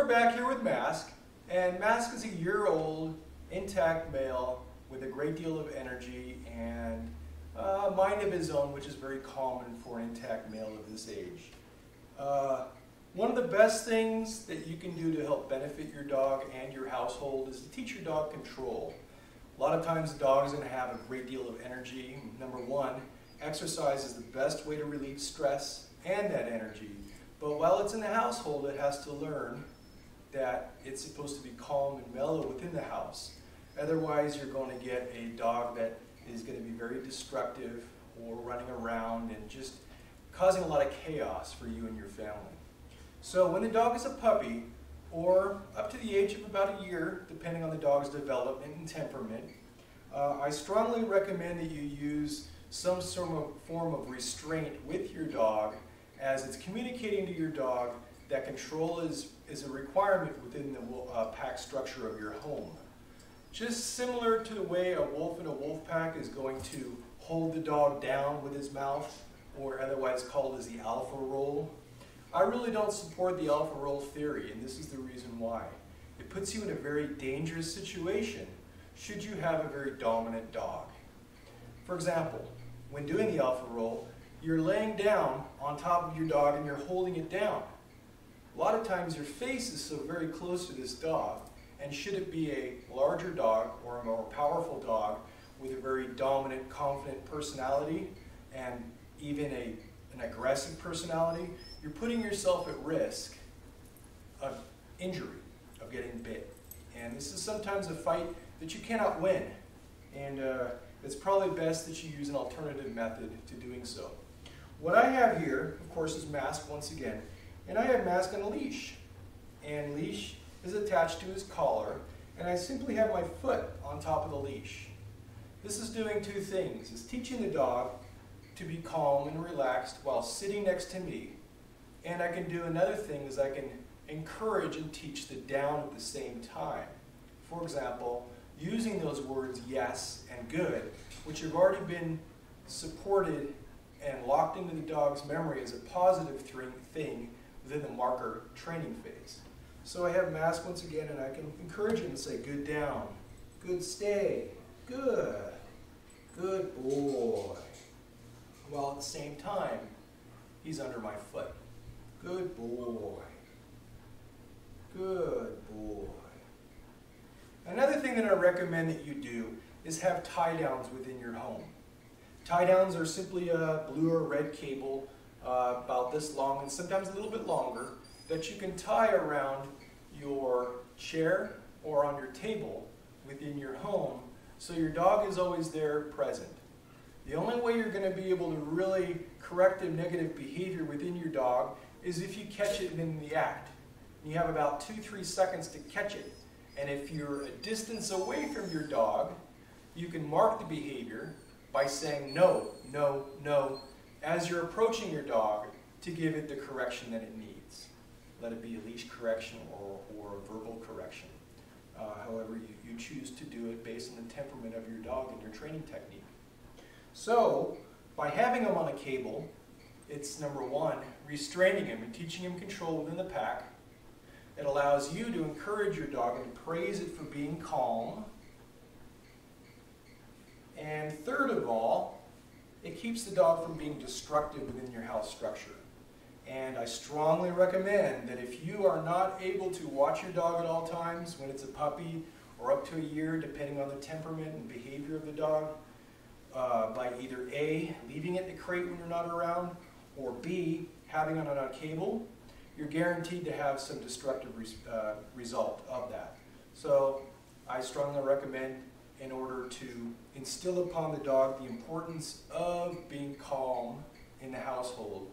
we're back here with Mask, and Mask is a year-old, intact male with a great deal of energy and a mind of his own, which is very common for an intact male of this age. One of the best things that you can do to help benefit your dog and your household is to teach your dog control. A lot of times the dog is going to have a great deal of energy. Number one, exercise is the best way to relieve stress and that energy. But while it's in the household, it has to learn that it's supposed to be calm and mellow within the house. Otherwise, you're going to get a dog that is going to be very destructive or running around and just causing a lot of chaos for you and your family. So when the dog is a puppy, or up to the age of about a year, depending on the dog's development and temperament, I strongly recommend that you use some form of restraint with your dog, as it's communicating to your dog that control is a requirement within the pack structure of your home. Just similar to the way a wolf in a wolf pack is going to hold the dog down with his mouth, or otherwise called as the alpha role. I really don't support the alpha role theory, and this is the reason why. It puts you in a very dangerous situation should you have a very dominant dog. For example, when doing the alpha role, you're laying down on top of your dog and you're holding it down. A lot of times your face is so very close to this dog, and should it be a larger dog or a more powerful dog with a very dominant, confident personality and even an aggressive personality, you're putting yourself at risk of injury, of getting bit. And this is sometimes a fight that you cannot win. And it's probably best that you use an alternative method to doing so. What I have here, of course, is Mask once again. And I have Mask on a leash. And leash is attached to his collar. And I simply have my foot on top of the leash. This is doing two things. It's teaching the dog to be calm and relaxed while sitting next to me. And I can do another thing is I can encourage and teach the down at the same time. For example, using those words yes and good, which have already been supported and locked into the dog's memory as a positive thing within the marker training phase. So I have Mask once again, and I can encourage him to say good down, good stay, good, good boy, while at the same time he's under my foot. Good boy. Good boy. Another thing that I recommend that you do is have tie downs within your home. Tie downs are simply a blue or red cable about this long and sometimes a little bit longer that you can tie around your chair or on your table within your home so your dog is always there present. The only way you're going to be able to really correct a negative behavior within your dog is if you catch it in the act. You have about 2-3 seconds to catch it. And if you're a distance away from your dog, you can mark the behavior by saying no, no, no, as you're approaching your dog to give it the correction that it needs. Let it be a leash correction or a verbal correction. However you choose to do it based on the temperament of your dog and your training technique. So, by having him on a cable, it's number one, restraining him and teaching him control within the pack. It allows you to encourage your dog and praise it for being calm. And third of all, it keeps the dog from being destructive within your house structure. And I strongly recommend that if you are not able to watch your dog at all times, when it's a puppy or up to a year, depending on the temperament and behavior of the dog, by either A, leaving it in the crate when you're not around, or B, having it on a cable, you're guaranteed to have some destructive result of that. So I strongly recommend, in order to instill upon the dog the importance of being calm in the household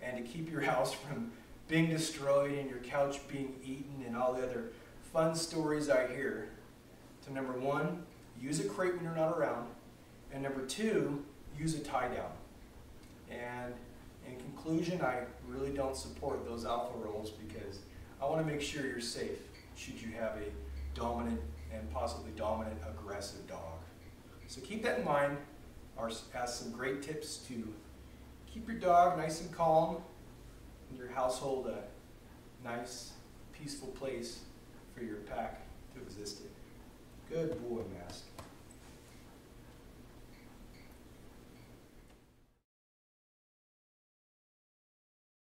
and to keep your house from being destroyed and your couch being eaten and all the other fun stories I hear, to number one, use a crate when you're not around, and number two, use a tie down. And in conclusion, I really don't support those alpha roles because I want to make sure you're safe should you have a dominant and possibly dominant aggressive dog. So keep that in mind. As some great tips to keep your dog nice and calm and your household a nice, peaceful place for your pack to exist in. Good boy, Mask.